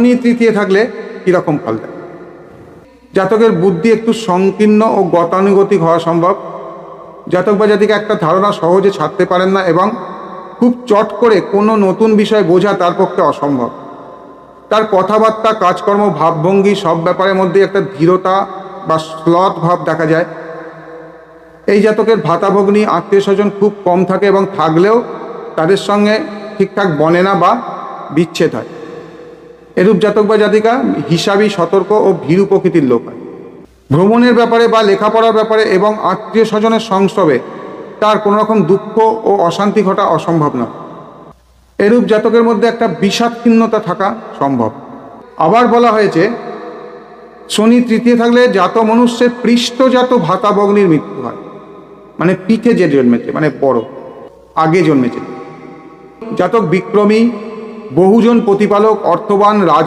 শনি তৃতীয় থাকলে কীরকম ফল দেয়? জাতকের বুদ্ধি একটু সংকীর্ণ ও গতানুগতিক হওয়া সম্ভব। জাতক বা জাতিকা একটা ধারণা সহজে ছাড়তে পারেন না এবং খুব চট করে কোনো নতুন বিষয় বোঝা তার পক্ষে অসম্ভব। তার কথাবার্তা, কাজকর্ম, ভাবভঙ্গি সব ব্যাপারের মধ্যে একটা ধীরতা বা শ্লথ ভাব দেখা যায়। এই জাতকের ভাতাভগ্নী, আত্মীয় স্বজন খুব কম থাকে এবং থাকলেও তাদের সঙ্গে ঠিকঠাক বনে না বা বিচ্ছেদ হয়। এরূপ জাতক বা জাতিকা হিসাবী, সতর্ক ও ভীরু প্রকৃতির লোক হয়। ভ্রমণের ব্যাপারে বা লেখাপড়ার ব্যাপারে এবং আত্মীয় স্বজনের সংস্রবে তার কোনো রকম দুঃখ ও অশান্তি ঘটা অসম্ভব নয়। এরূপ জাতকের মধ্যে একটা বিষাদকীর্ণতা থাকা সম্ভব। আবার বলা হয়েছে, শনি তৃতীয় থাকলে জাত মনুষ্যের পৃষ্ঠজাত ভাতাভগ্নির মৃত্যু হয়, মানে পিঠে যে জন্মেছে, মানে বড় আগে জন্মেছে। জাতক বিক্রমী, বহুজন প্রতিপালক, অর্থবান, রাজ